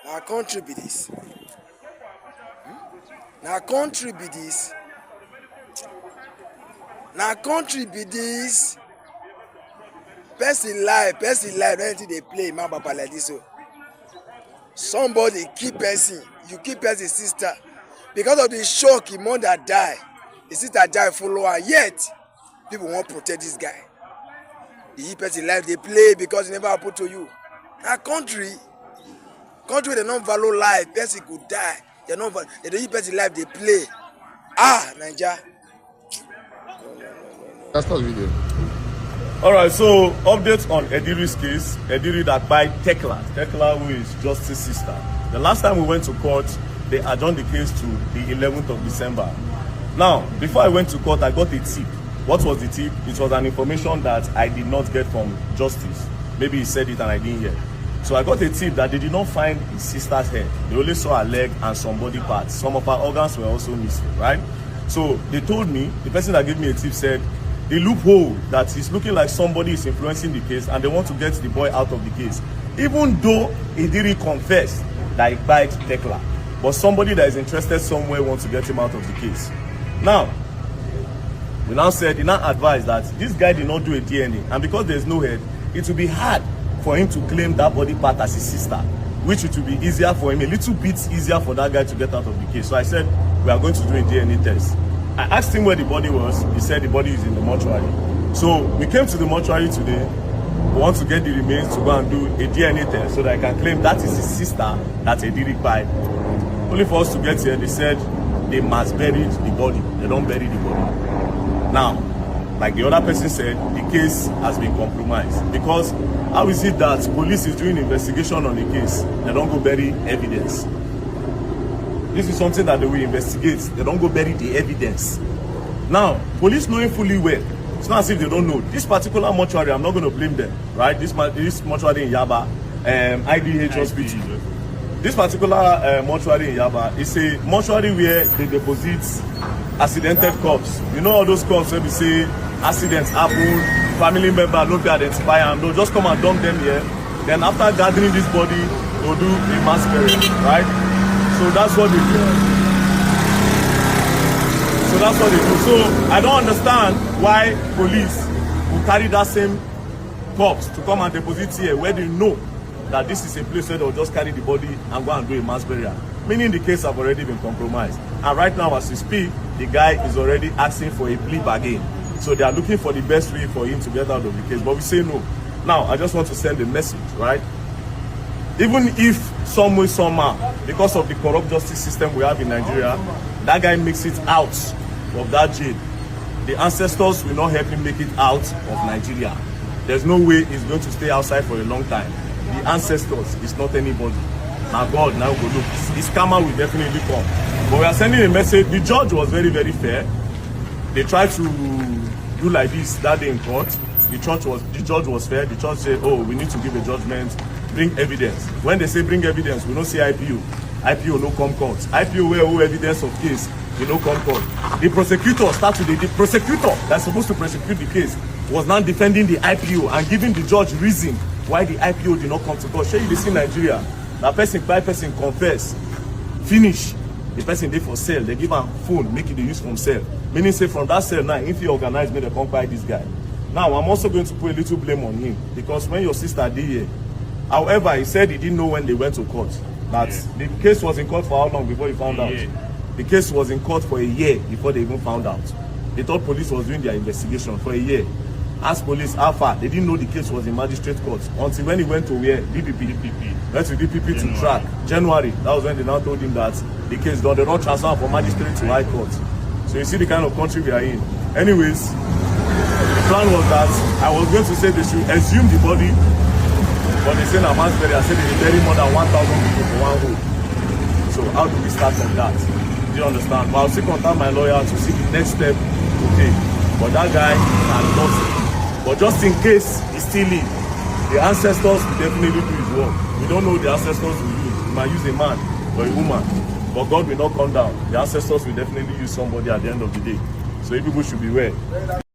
Our country be this. Our country be this. Our country be this. Person life, anything they play, man, papa like this. So somebody kill person, you kill person sister because of the shock. His mother die, his sister die follow her. Yet people won't protect this guy. The person life they play because it never happen to you. Our country they don't value life. Person could die. They don't person life they play. Nigeria. That's not video. All right, so updates on Ediri's case. Ediri that by Tekla, who is Justice's sister. The last time we went to court, they adjourned the case to the 11th of December. Now, before I went to court, I got a tip. What was the tip? It was an information that I did not get from Justice. Maybe he said it and I didn't hear. So I got a tip that they did not find his sister's head. They only saw her leg and some body parts. Some of her organs were also missing, right? So they told me, the person that gave me a tip said, the loophole that is looking like somebody is influencing the case and they want to get the boy out of the case. Even though Ediri confessed that he bites Tekla, but somebody that is interested somewhere wants to get him out of the case. Now, we now said, he now advised that this guy did not do a DNA, and because there's no head, it will be hard for him to claim that body part as his sister, which it will be easier for him, a little bit easier for that guy to get out of the case. So I said, we are going to do a DNA test. I asked him where the body was. He said the body is in the mortuary. So we came to the mortuary today. We want to get the remains to go and do a DNA test so that I can claim that is his sister that Ediri died. Only for us to get here, they said they must bury the body. They don't bury the body. Now, like the other person said, the case has been compromised. Because how is it that police is doing investigation on the case? They don't go bury evidence. This is something that they will investigate. They don't go bury the evidence. Now, police knowing fully well, it's not as if they don't know. This particular mortuary, I'm not going to blame them, right? This mortuary in Yaba, IDH hospital. This particular mortuary in Yaba is a mortuary where they deposit accidented corpses. You know all those corpses where we say accidents happen, family member don't be identified, and they'll just come and dump them here. Then after gathering this body, they'll do a mass burial, right? So that's what they do. So I don't understand why police will carry that same corpse to come and deposit here where they know that this is a place where they'll just carry the body and go and do a mass burial. Meaning the case have already been compromised. And right now as we speak, the guy is already asking for a plea bargain. So they are looking for the best way for him to get out of the case. But we say no. Now, I just want to send a message, right? Even if some way, somehow, because of the corrupt justice system we have in Nigeria, that guy makes it out of that jail, the ancestors will not help him make it out of Nigeria. There's no way he's going to stay outside for a long time. The ancestors is not anybody. Now God, now go look. His karma will definitely come. But we are sending a message. The judge was very, very fair. They tried to do like this that day in court. The judge was fair. The judge said, oh, we need to give a judgment. Bring evidence. When they say bring evidence, we don't say IPO. IPO no come court. IPO where all evidence of case, we no come court. The prosecutor started with the prosecutor that's supposed to prosecute the case was now defending the IPO and giving the judge reason why the IPO did not come to court. Show you this in Nigeria. That person by person confess, finish. The person dey for sale. They give am phone, make it use from sale. Meaning say from that sale now, if you organize, me they come buy this guy. Now I'm also going to put a little blame on him because when your sister did here. However, he said he didn't know when they went to court. That the case was in court for how long before he found out? The case was in court for a year before they even found out. They thought police was doing their investigation for a year. Asked police how far. They didn't know the case was in magistrate court until when he went to where? DPP. Went to DPP to track. January. That was when they now told him that the case done. They don't transfer from magistrate to high court. So you see the kind of country we are in. Anyways, the plan was that I was going to say they should exhume the body. But they say na mass burial, I said they bury more than 1,000 people for one hole. So how do we start from that? Do you understand? But I'll still contact my lawyer to see the next step to take. But that guy cannot. But just in case he still live, the ancestors will definitely do his work. We don't know the ancestors will use. We might use a man or a woman. But God will not come down. The ancestors will definitely use somebody at the end of the day. So people should beware.